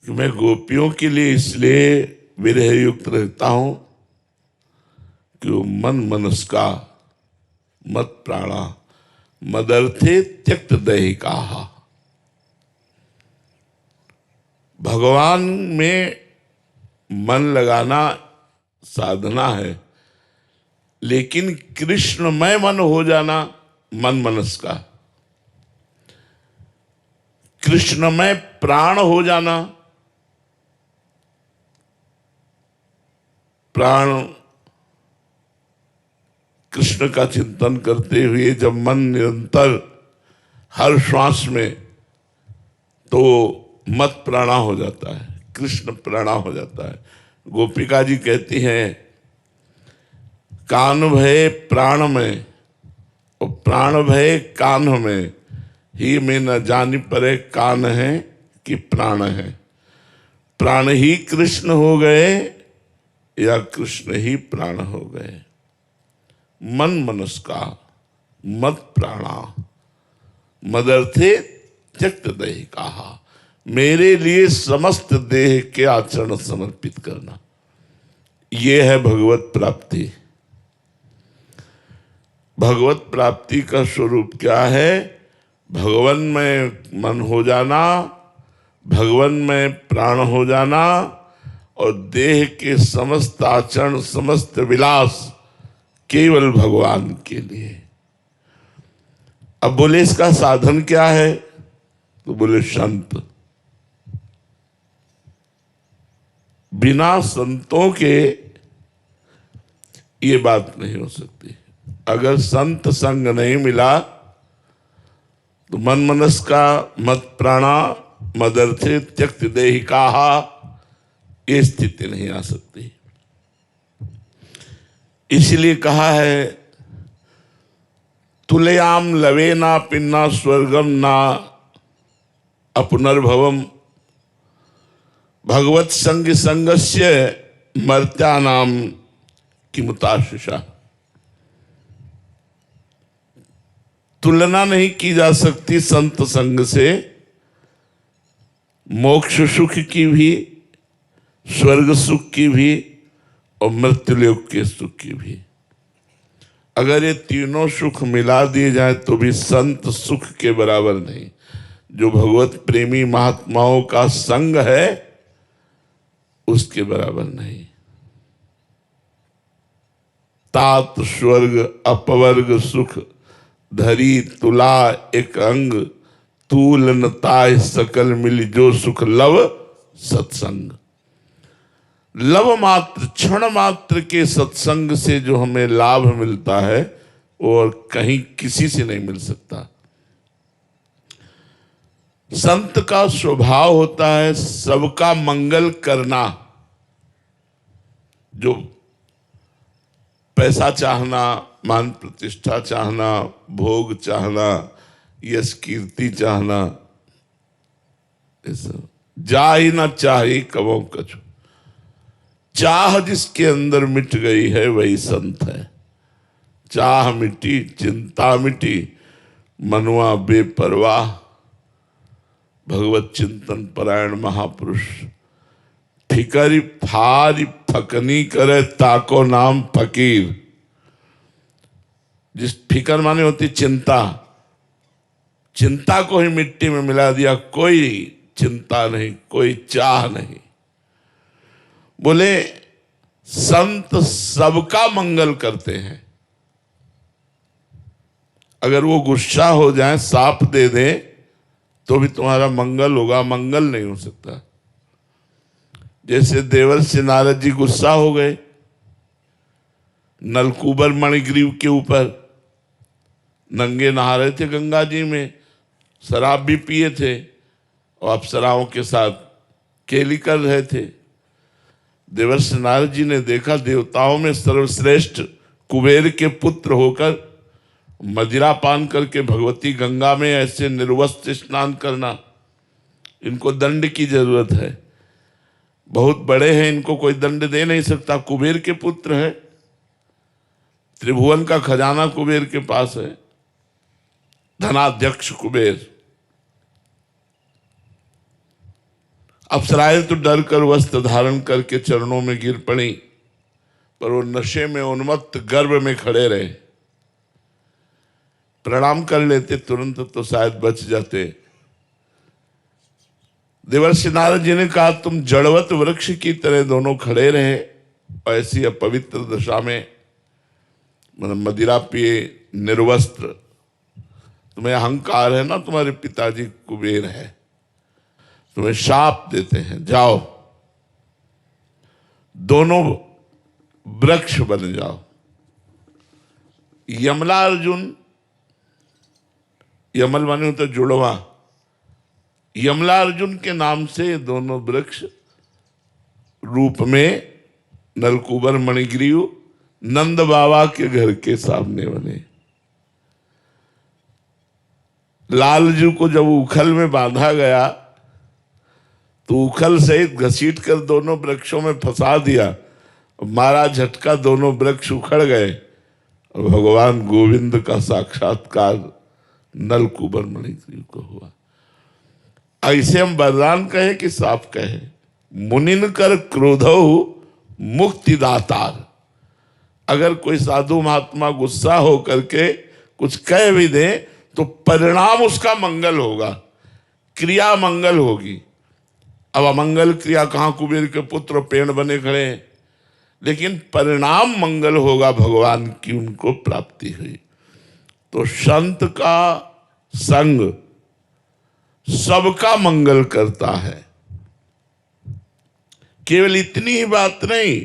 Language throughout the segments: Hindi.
कि मैं गोपियों के लिए इसलिए विरह युक्त रहता हूं कि वो मन मनस्का मत प्राणा मदर्थे त्यक्त दैहिका। भगवान में मन लगाना साधना है, लेकिन कृष्णमय मन हो जाना मन मनस का, कृष्णमय प्राण हो जाना, प्राण कृष्ण का चिंतन करते हुए जब मन निरंतर हर श्वास में, तो मत प्राणा हो जाता है, कृष्ण प्राणा हो जाता है। गोपिका जी कहती हैं कान भय प्राण में और प्राण भय कान में, ही में न जानी परे कान है कि प्राण है। प्राण ही कृष्ण हो गए या कृष्ण ही प्राण हो गए। मन मनस्का मत प्राणा मदर्थे त्यक्त दैहिका। मेरे लिए समस्त देह के आचरण समर्पित करना, यह है भगवत प्राप्ति। भगवत प्राप्ति का स्वरूप क्या है? भगवान में मन हो जाना, भगवान में प्राण हो जाना, और देह के समस्त आचरण समस्त विलास केवल भगवान के लिए। अब बोले इसका साधन क्या है? तो बोले संत। बिना संतों के ये बात नहीं हो सकती। अगर संत संग नहीं मिला तो मन मनस का मत प्राणा मदर्थे त्यक्त देहिका, ये स्थिति नहीं आ सकती। इसलिए कहा है तुलयाम लवे ना पिन्ना स्वर्गम ना अपुनर्भवम भगवत संग संगस्य मर्त्यानाम किमुताशिषा। तुलना नहीं की जा सकती संत संग से, मोक्ष सुख की भी, स्वर्ग सुख की भी और मृत्युलोक के सुख की भी। अगर ये तीनों सुख मिला दिए जाए तो भी संत सुख के बराबर नहीं। जो भगवत प्रेमी महात्माओं का संग है उसके बराबर नहीं। तात स्वर्ग अपवर्ग सुख धरी तुला एक अंग, तूल न ताय सकल मिली जो सुख लव सत्संग। लव मात्र क्षण मात्र के सत्संग से जो हमें लाभ मिलता है वो और कहीं किसी से नहीं मिल सकता। संत का स्वभाव होता है सबका मंगल करना। जो पैसा चाहना, मान प्रतिष्ठा चाहना, भोग चाहना, यश कीर्ति चाहना, जा ही ना चाहे कबो कछु। चाह जिसके अंदर मिट गई है वही संत है। चाह मिटी चिंता मिटी, मनुआ बेपरवाह। भगवत चिंतन परायण महापुरुष फिकरी फारी फकनी करे ताको नाम फकीर। जिस फिकर माने होती चिंता, चिंता को ही मिट्टी में मिला दिया, कोई चिंता नहीं, कोई चाह नहीं। बोले संत सबका मंगल करते हैं। अगर वो गुस्सा हो जाए, साप दे दे तो भी तुम्हारा मंगल होगा, मंगल नहीं हो सकता। जैसे देवर्षि नारद जी गुस्सा हो गए नलकूबर मणिग्रीव के ऊपर, नंगे नहा रहे थे गंगा जी में, शराब भी पिए थे और अप्सराओं के साथ खेली कर रहे थे। देवर्षि नारद जी ने देखा देवताओं में सर्वश्रेष्ठ कुबेर के पुत्र होकर मदिरा पान करके भगवती गंगा में ऐसे निर्वस्त्र स्नान करना, इनको दंड की जरूरत है। बहुत बड़े हैं, इनको कोई दंड दे नहीं सकता। कुबेर के पुत्र है, त्रिभुवन का खजाना कुबेर के पास है, धनाध्यक्ष कुबेर। अप्सराएं तो डर कर वस्त्र धारण करके चरणों में गिर पड़ी, पर वो नशे में उन्मत्त गर्भ में खड़े रहे। प्रणाम कर लेते तुरंत तो शायद बच जाते। देवर्षि नारद जी ने कहा, तुम जड़वत वृक्ष की तरह दोनों खड़े रहे, और ऐसी अपवित्र दशा में, मतलब मदिरा पिए, निर्वस्त्र, तुम्हें अहंकार है ना, तुम्हारे पिताजी कुबेर है, तुम्हें शाप देते हैं, जाओ दोनों वृक्ष बन जाओ। यमला अर्जुन, यमल माने होता जुड़वा, यमला अर्जुन के नाम से दोनों वृक्ष रूप में नलकूबर मणिग्रीव नंद बाबा के घर के सामने बने। लालजू को जब उखल में बांधा गया तो उखल सहित घसीट कर दोनों वृक्षों में फंसा दिया, मारा झटका, दोनों वृक्ष उखड़ गए और भगवान गोविंद का साक्षात्कार नलकूबर मणिग्रीव को हुआ। ऐसे हम वरदान कहे कि साफ कहे, मुनिन कर क्रोधो मुक्तिदातार। अगर कोई साधु महात्मा गुस्सा हो करके कुछ कह भी दे तो परिणाम उसका मंगल होगा, क्रिया मंगल होगी। अब अमंगल क्रिया कहाँ, कुबेर के पुत्र पेड़ बने खड़े हैं, लेकिन परिणाम मंगल होगा, भगवान की उनको प्राप्ति हुई। तो संत का संग सबका मंगल करता है। केवल इतनी ही बात नहीं,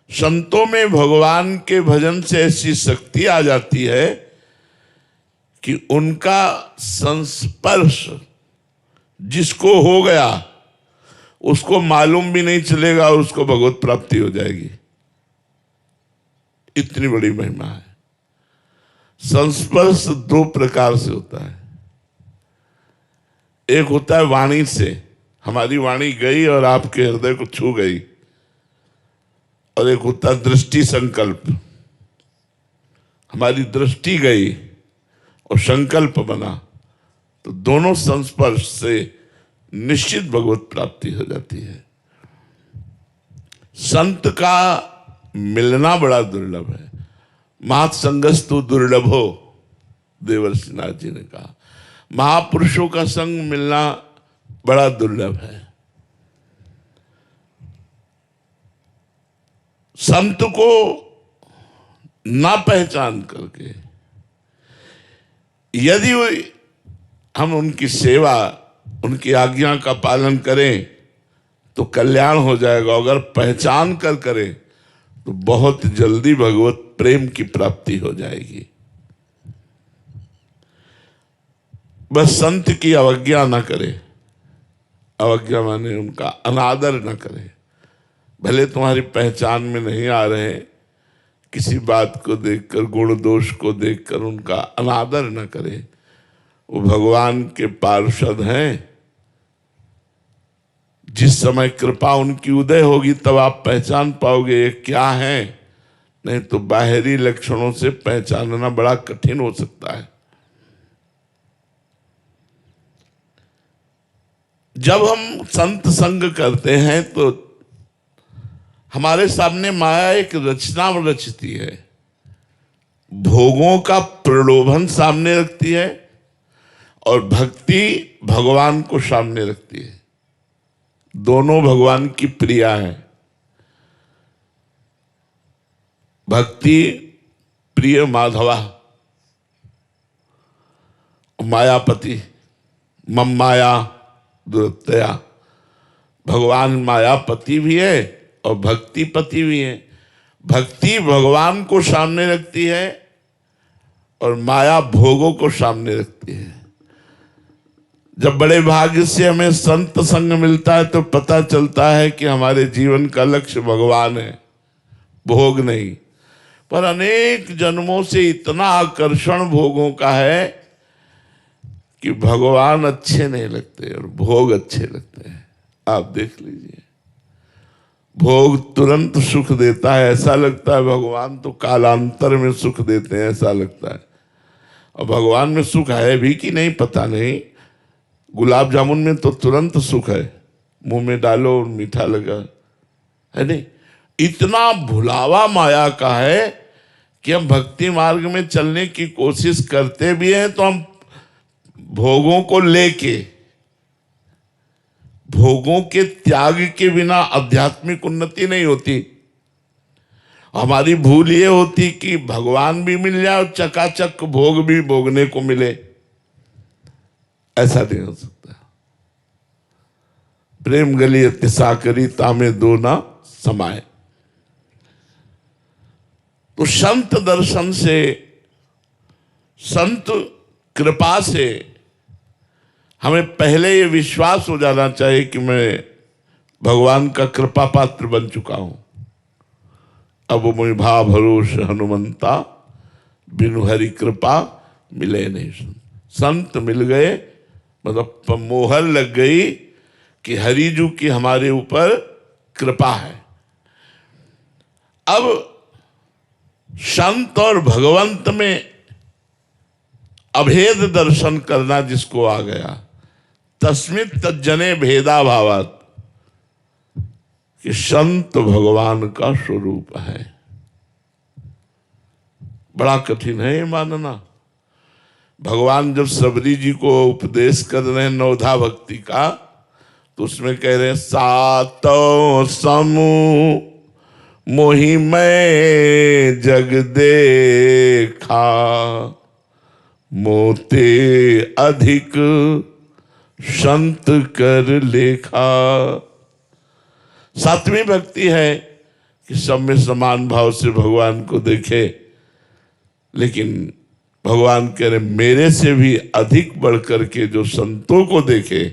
संतों में भगवान के भजन से ऐसी शक्ति आ जाती है कि उनका संस्पर्श जिसको हो गया उसको मालूम भी नहीं चलेगा और उसको भगवत प्राप्ति हो जाएगी। इतनी बड़ी महिमा है। संस्पर्श दो प्रकार से होता है। एक होता है वाणी से, हमारी वाणी गई और आपके हृदय को छू गई, और एक होता है दृष्टि संकल्प, हमारी दृष्टि गई और संकल्प बना, तो दोनों संस्पर्श से निश्चित भगवत प्राप्ति हो जाती है। संत का मिलना बड़ा दुर्लभ है। महत् संगस्तु दुर्लभो, देवर्षि नारद जी ने कहा, महापुरुषों का संग मिलना बड़ा दुर्लभ है। संत को ना पहचान करके यदि हम उनकी सेवा, उनकी आज्ञा का पालन करें तो कल्याण हो जाएगा। अगर पहचान कर करें तो बहुत जल्दी भगवत प्रेम की प्राप्ति हो जाएगी। बस संत की अवज्ञा ना करे, अवज्ञा माने उनका अनादर ना करे। भले तुम्हारी पहचान में नहीं आ रहे, किसी बात को देखकर, गुण दोष को देखकर उनका अनादर न करे। वो भगवान के पार्षद हैं। जिस समय कृपा उनकी उदय होगी तब आप पहचान पाओगे ये क्या है, नहीं तो बाहरी लक्षणों से पहचानना बड़ा कठिन हो सकता है। जब हम संत संग करते हैं तो हमारे सामने माया एक रचना रचती है, भोगों का प्रलोभन सामने रखती है और भक्ति भगवान को सामने रखती है। दोनों भगवान की प्रिया है। भक्ति प्रिय माधवा, मायापति मम माया दुरतया। भगवान मायापति भी है और भक्ति पति भी है। भक्ति भगवान को सामने रखती है और माया भोगों को सामने रखती है। जब बड़े भाग्य से हमें संत संग मिलता है तो पता चलता है कि हमारे जीवन का लक्ष्य भगवान है, भोग नहीं। पर अनेक जन्मों से इतना आकर्षण भोगों का है कि भगवान अच्छे नहीं लगते और भोग अच्छे लगते हैं। आप देख लीजिए, भोग तुरंत सुख देता है, ऐसा लगता है भगवान तो कालांतर में सुख देते हैं, ऐसा लगता है। और भगवान में सुख है भी कि नहीं पता नहीं। गुलाब जामुन में तो तुरंत सुख है, मुंह में डालो मीठा लगा, है नहीं। इतना भुलावा माया का है कि हम भक्ति मार्ग में चलने की कोशिश करते भी हैं तो हम भोगों को लेके, भोगों के त्याग के बिना आध्यात्मिक उन्नति नहीं होती। हमारी भूल ये होती कि भगवान भी मिल जाए और चकाचक भोग भी भोगने को मिले, ऐसा नहीं हो सकता। प्रेम गली अतिशा करी तामे दो ना समाए। तो संत दर्शन से, संत कृपा से हमें पहले ये विश्वास हो जाना चाहिए कि मैं भगवान का कृपा पात्र बन चुका हूं। अब मुझे भा भरोस हनुमंता, बिनु हरि कृपा मिले नहीं। संत मिल गए मतलब मोहर लग गई कि हरिजू की हमारे ऊपर कृपा है। अब संत और भगवंत में अभेद दर्शन करना जिसको आ गया, तस्मित तज्जने भेदा भावात, कि संत भगवान का स्वरूप है। बड़ा कठिन है ये मानना। भगवान जब सबरी जी को उपदेश कर रहे हैं नवधा भक्ति का, तो उसमें कह रहे हैं सातों समूह मोहि मैं जग देखा, मोते अधिक संत कर लेखा। सातवीं भक्ति है कि सब में समान भाव से भगवान को देखे, लेकिन भगवान कह रहे मेरे से भी अधिक बढ़कर के जो संतों को देखे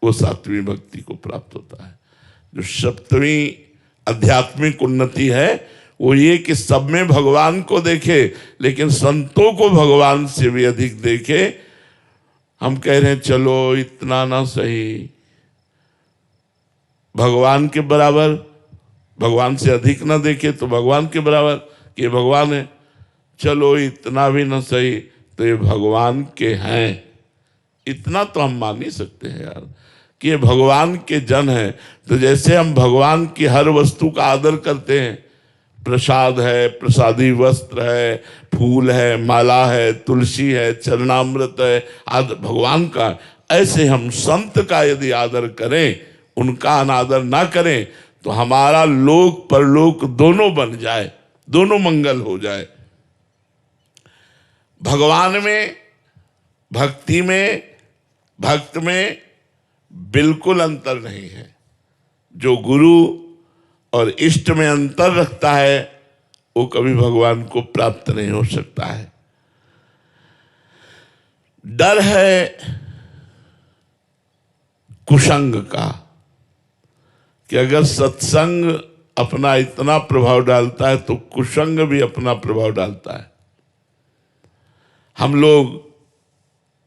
वो सातवीं भक्ति को प्राप्त होता है। जो सप्तवीं आध्यात्मिक उन्नति है वो ये कि सब में भगवान को देखे लेकिन संतों को भगवान से भी अधिक देखे। हम कह रहे हैं चलो इतना ना सही, भगवान के बराबर, भगवान से अधिक ना देखे तो भगवान के बराबर कि भगवान है, चलो इतना भी ना सही तो ये भगवान के हैं। इतना तो हम मान ही सकते हैं यार कि ये भगवान के जन हैं। तो जैसे हम भगवान की हर वस्तु का आदर करते हैं, प्रसाद है, प्रसादी वस्त्र है, फूल है, माला है, तुलसी है, चरणामृत है, आदर भगवान का, ऐसे हम संत का यदि आदर करें, उनका अनादर ना करें तो हमारा लोक परलोक दोनों बन जाए, दोनों मंगल हो जाए। भगवान में, भक्ति में, भक्त में बिल्कुल अंतर नहीं है। जो गुरु और इष्ट में अंतर रखता है वो कभी भगवान को प्राप्त नहीं हो सकता है। डर है कुसंग का कि अगर सत्संग अपना इतना प्रभाव डालता है तो कुसंग भी अपना प्रभाव डालता है। हम लोग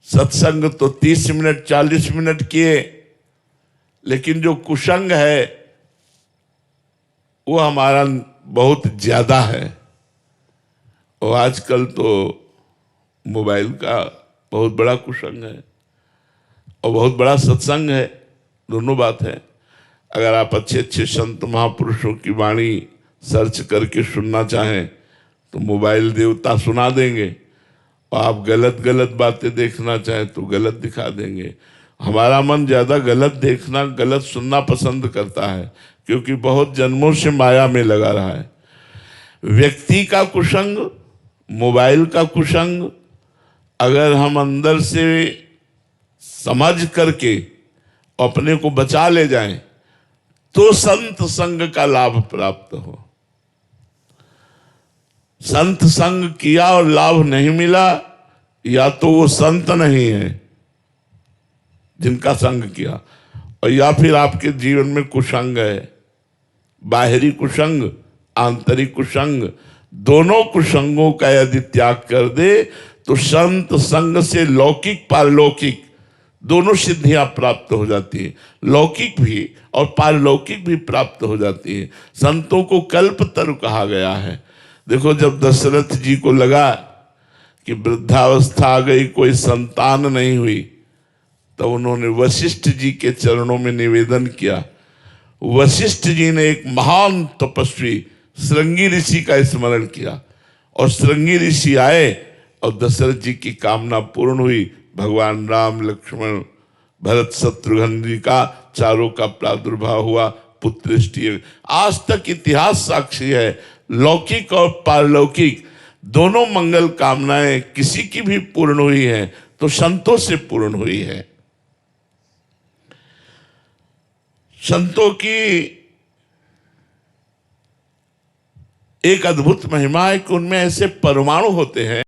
सत्संग तो 30 मिनट 40 मिनट किए, लेकिन जो कुसंग है वो हमारा बहुत ज्यादा है। और आजकल तो मोबाइल का बहुत बड़ा कुसंग है और बहुत बड़ा सत्संग है, दोनों बात है। अगर आप अच्छे अच्छे संत महापुरुषों की वाणी सर्च करके सुनना चाहें तो मोबाइल देवता सुना देंगे, और आप गलत गलत बातें देखना चाहें तो गलत दिखा देंगे। हमारा मन ज़्यादा गलत देखना, गलत सुनना पसंद करता है क्योंकि बहुत जन्मों से माया में लगा रहा है। व्यक्ति का कुसंग, मोबाइल का कुसंग अगर हम अंदर से समझ करके अपने को बचा ले जाएं तो संत संग का लाभ प्राप्त हो। संत संग किया और लाभ नहीं मिला, या तो वो संत नहीं है जिनका संग किया, और या फिर आपके जीवन में कुसंग है। बाहरी कुसंग, आंतरिक कुसंग, दोनों कुसंगों का यदि त्याग कर दे तो संत संग से लौकिक पारलौकिक दोनों सिद्धियां प्राप्त हो जाती हैं। लौकिक भी और पारलौकिक भी प्राप्त हो जाती है। संतों को कल्पतरु कहा गया है। देखो, जब दशरथ जी को लगा कि वृद्धावस्था आ गई, कोई संतान नहीं हुई, तब उन्होंने वशिष्ठ जी के चरणों में निवेदन किया। वशिष्ठ जी ने एक महान तपस्वी श्रृंगी ऋषि का स्मरण किया और श्रृंगी ऋषि आए और दशरथ जी की कामना पूर्ण हुई। भगवान राम, लक्ष्मण, भरत, शत्रुघ्न जी का चारों का प्रादुर्भाव हुआ, पुत्रष्टि। आज तक इतिहास साक्षी है, लौकिक और पारलौकिक दोनों मंगल कामनाएं किसी की भी पूर्ण हुई है तो संतों से पूर्ण हुई है। संतों की एक अद्भुत महिमा है कि उनमें ऐसे परमाणु होते हैं